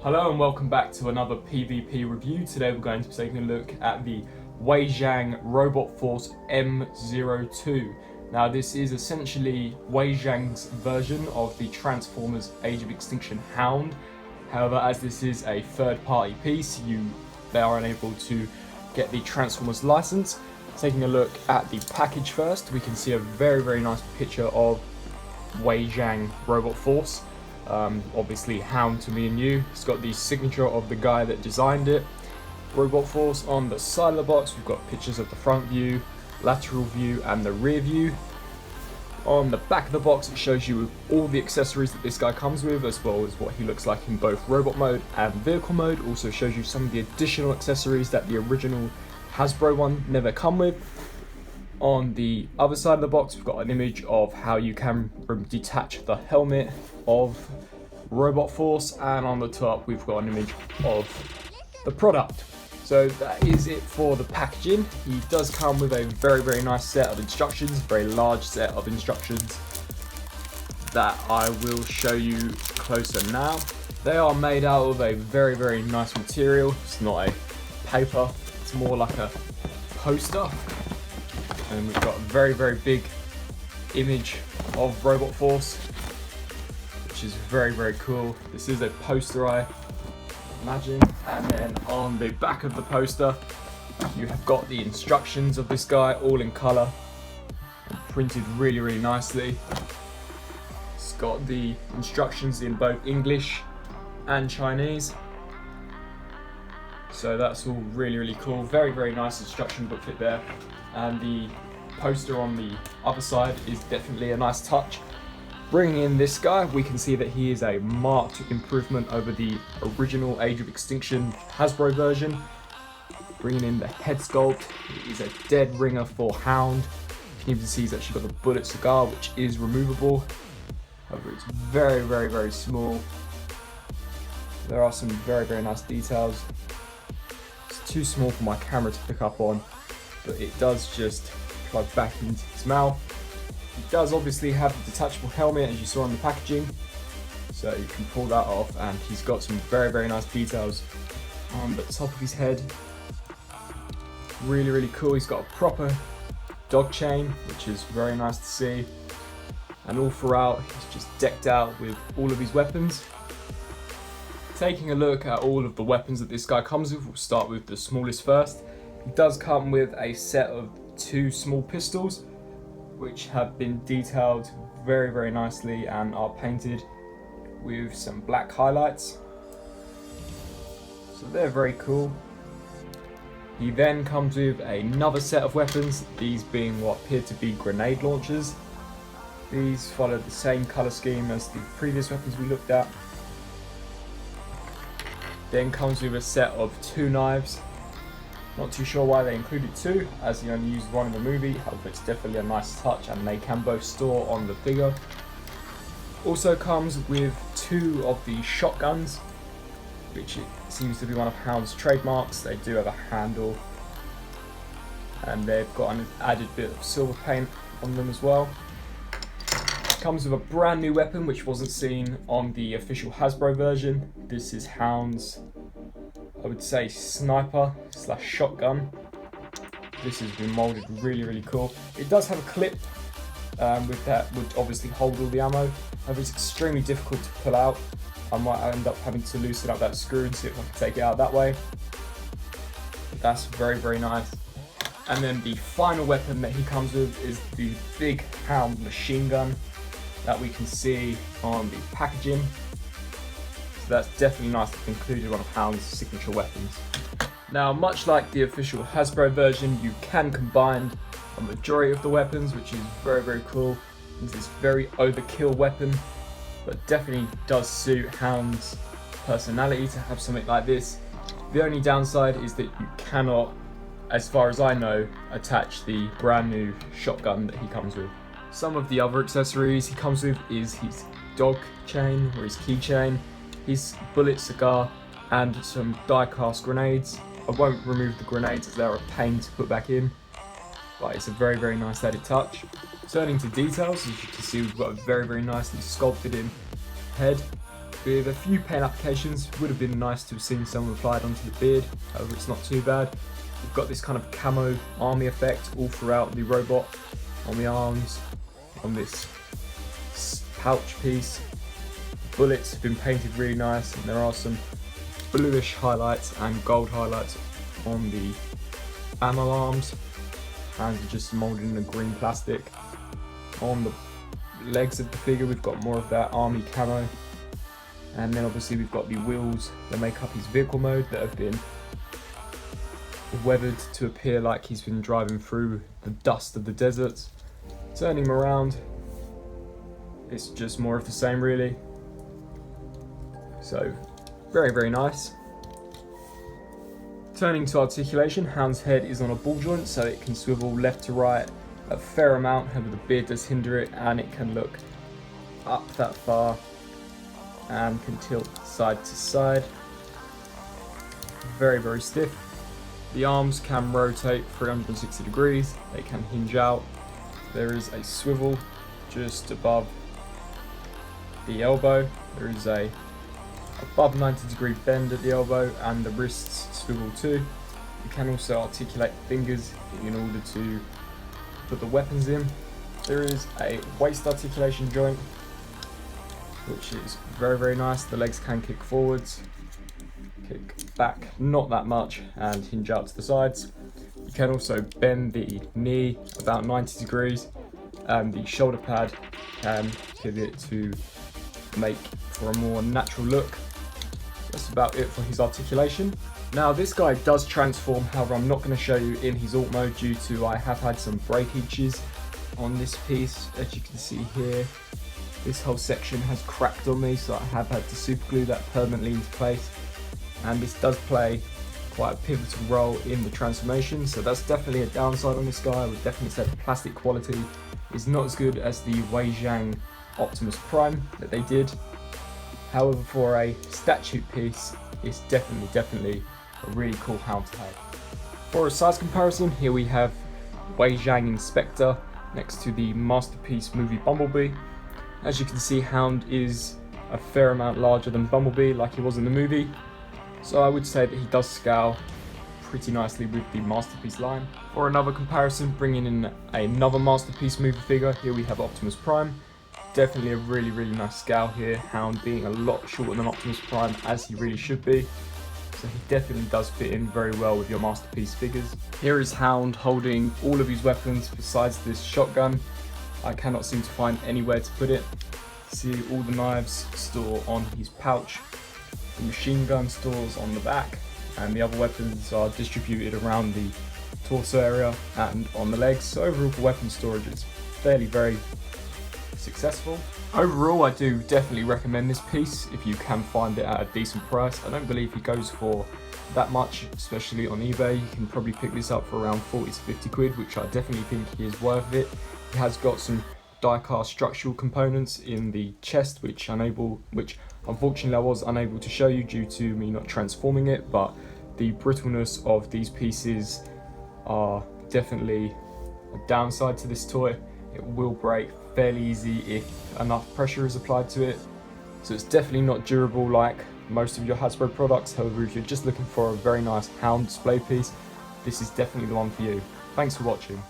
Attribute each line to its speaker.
Speaker 1: Hello and welcome back to another PvP review. Today we're going to be taking a look at the Wei Jiang Robot Force M-02. Now this is essentially Wei Jiang's version of the Transformers Age of Extinction Hound. However, as this is a third-party piece, they are unable to get the Transformers license. Taking a look at the package first, we can see a very nice picture of Wei Jiang Robot Force. Obviously Hound to me and you. It's got the signature of the guy that designed it. Robot Force on the side of the box, we've got pictures of the front view, lateral view and the rear view. On the back of the box it shows you all the accessories that this guy comes with, as well as what he looks like in both robot mode and vehicle mode. Also shows you some of the additional accessories that the original Hasbro one never come with. On the other side of the box we've got an image of how you can detach the helmet of Robot Force, and on the top we've got an image of the product. So that is it for the packaging. He does come with a very nice set of instructions, very large set of instructions that I will show you closer now. They are made out of a very nice material. It's not a paper, it's more like a poster. And we've got a very big image of Robot Force, which is very cool. This is a poster, I imagine. And then on the back of the poster you have got the instructions of this guy, all in colour, printed really nicely. It's got the instructions in both English and Chinese, so that's all really cool. Very nice instruction booklet there. And the poster on the other side is definitely a nice touch. Bringing in this guy, we can see that he is a marked improvement over the original Age of Extinction Hasbro version. Bringing in the head sculpt, it is a dead ringer for Hound. You can even see he's actually got the bullet cigar, which is removable. However, it's very small. There are some very nice details. It's too small for my camera to pick up on, but it does just plug back into his mouth. It does obviously have a detachable helmet, as you saw in the packaging, so you can pull that off, and he's got some very nice details on the top of his head. Really cool. He's got a proper dog chain, which is very nice to see, and all throughout he's just decked out with all of his weapons. Taking a look at all of the weapons that this guy comes with, we'll start with the smallest first. He does come with a set of 2 small pistols, which have been detailed very nicely and are painted with some black highlights. So they're very cool. He then comes with another set of weapons, these being what appear to be grenade launchers. These follow the same colour scheme as the previous weapons we looked at. Then comes with a set of 2 knives. Not too sure why they included 2, as he only used 1 in the movie. However, it's definitely a nice touch, and they can both store on the figure. Also comes with 2 of the shotguns, which it seems to be one of Hound's trademarks. They do have a handle, and they've got an added bit of silver paint on them as well. Comes with a brand new weapon which wasn't seen on the official Hasbro version. This is Hound's, I would say, sniper / shotgun. This has been molded really cool. It does have a clip with that would obviously hold all the ammo. However, it's extremely difficult to pull out. I might end up having to loosen up that screw and see if I can take it out that way. But that's very nice. And then the final weapon that he comes with is the big Hound machine gun that we can see on the packaging. So that's definitely nice to have included one of Hound's signature weapons. Now, much like the official Hasbro version, you can combine a majority of the weapons, which is very cool. It's this very overkill weapon, but definitely does suit Hound's personality to have something like this. The only downside is that you cannot, as far as I know, attach the brand new shotgun that he comes with. Some of the other accessories he comes with is his dog chain or his keychain, his bullet cigar, and some die-cast grenades. I won't remove the grenades as they're a pain to put back in, but it's a very nice added touch. Turning to details, as you can see, we've got a very nicely sculpted in head. with a few paint applications. Would have been nice to have seen some applied onto the beard, however it's not too bad. We've got this kind of camo army effect all throughout the robot, on the arms, on this pouch piece. Bullets have been painted really nice, and there are some bluish highlights and gold highlights on the ammo arms. Hands are just moulded in a green plastic. On the legs of the figure we've got more of that army camo, and then obviously we've got the wheels that make up his vehicle mode that have been weathered to appear like he's been driving through the dust of the deserts. Turning him around, it's just more of the same really. So very, very nice. Turning to articulation, Hound's head is on a ball joint, so it can swivel left to right a fair amount, however the beard does hinder it, and it can look up that far and can tilt side to side. Very, very stiff. The arms can rotate 360 degrees, they can hinge out. There is a swivel just above the elbow. There is a above 90-degree bend at the elbow, and the wrists swivel too. You can also articulate fingers in order to put the weapons in. There is a waist articulation joint, which is very, very nice. The legs can kick forwards, kick back not that much, and hinge out to the sides. You can also bend the knee about 90 degrees, and the shoulder pad can pivot to make for a more natural look. That's about it for his articulation. Now this guy does transform, however I'm not going to show you in his alt mode due to I have had some breakages on this piece. As you can see here, this whole section has cracked on me, so I have had to super glue that permanently into place, and this does play quite a pivotal role in the transformation, so that's definitely a downside on this guy. I would definitely say the plastic quality is not as good as the Wei Jiang Optimus Prime that they did. However, for a statue piece, it's definitely a really cool Hound to have. For a size comparison, here we have Wei Jiang Inspector next to the Masterpiece movie Bumblebee. As you can see, Hound is a fair amount larger than Bumblebee like he was in the movie, so I would say that he does scale pretty nicely with the Masterpiece line. For another comparison, bringing in another Masterpiece movie figure, here we have Optimus Prime. Definitely a really, really nice scale here. Hound being a lot shorter than Optimus Prime, as he really should be. So he definitely does fit in very well with your Masterpiece figures. Here is Hound holding all of his weapons besides this shotgun. I cannot seem to find anywhere to put it. See, all the knives store on his pouch. The machine gun stores on the back, and the other weapons are distributed around the torso area and on the legs. So overall for weapon storage, it's fairly very successful. Overall, I do definitely recommend this piece if you can find it at a decent price. I don't believe he goes for that much, especially on eBay. You can probably pick this up for around 40 to 50 quid, which I definitely think is worth it. It has got some die-cast structural components in the chest, which unfortunately I was unable to show you due to me not transforming it, but the brittleness of these pieces are definitely a downside to this toy. It will break fairly easy if enough pressure is applied to it, so it's definitely not durable like most of your Hasbro products. However, if you're just looking for a very nice Hound display piece, this is definitely the one for you. Thanks for watching.